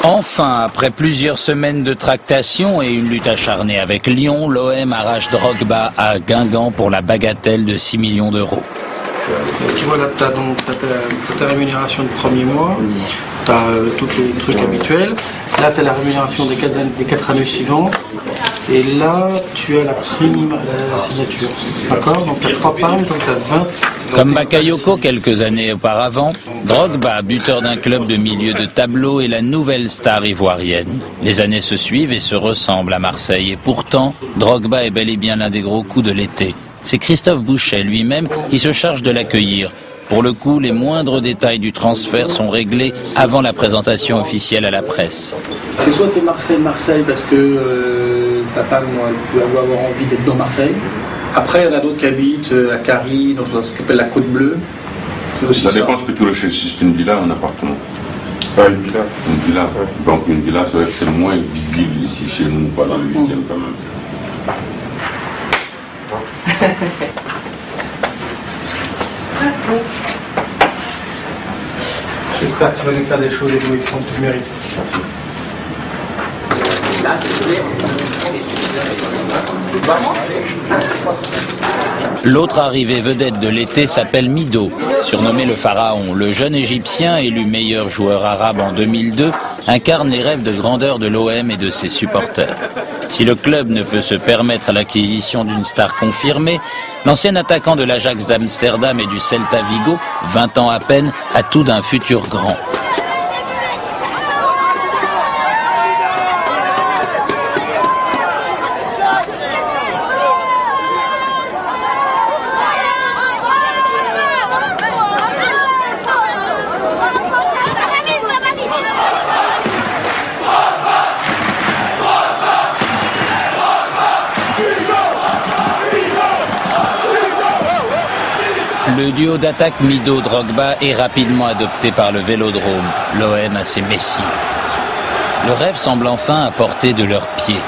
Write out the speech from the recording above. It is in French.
Enfin, après plusieurs semaines de tractation et une lutte acharnée avec Lyon, l'OM arrache Drogba à Guingamp pour la bagatelle de 6 millions d'euros. Tu vois là, tu as ta rémunération du premier mois, tu as tous les trucs habituels. Là, tu as la rémunération des 4 années suivantes. Et là, tu as la prime à la signature. D'accord? Donc tu as 3 primes, donc tu as 20. Comme Bakayoko quelques années auparavant, Drogba, buteur d'un club de milieu de tableau, est la nouvelle star ivoirienne. Les années se suivent et se ressemblent à Marseille. Et pourtant, Drogba est bel et bien l'un des gros coups de l'été. C'est Christophe Bouchet lui-même qui se charge de l'accueillir. Pour le coup, les moindres détails du transfert sont réglés avant la présentation officielle à la presse. C'est soit tu es Marseille parce que ta femme peut avoir envie d'être dans Marseille. Après, il y en a d'autres qui habitent à Carry, dans ce qu'on appelle la Côte Bleue. Ça dépend ce que tu recherches, si c'est une villa ou un appartement. Ah, une villa. Une villa. Ouais. Donc une villa, c'est vrai que c'est moins visible ici chez nous, pas dans le 8e quand même. J'espère que tu vas nous faire des choses et que tu mérites. Merci. L'autre arrivée vedette de l'été s'appelle Mido, surnommé le pharaon. Le jeune Égyptien, élu meilleur joueur arabe en 2002, incarne les rêves de grandeur de l'OM et de ses supporters. Si le club ne peut se permettre l'acquisition d'une star confirmée, l'ancien attaquant de l'Ajax d'Amsterdam et du Celta Vigo, 20 ans à peine, a tout d'un futur grand. Le duo d'attaque Mido-Drogba est rapidement adopté par le Vélodrome. L'OM a ses messies. Le rêve semble enfin à portée de leurs pieds.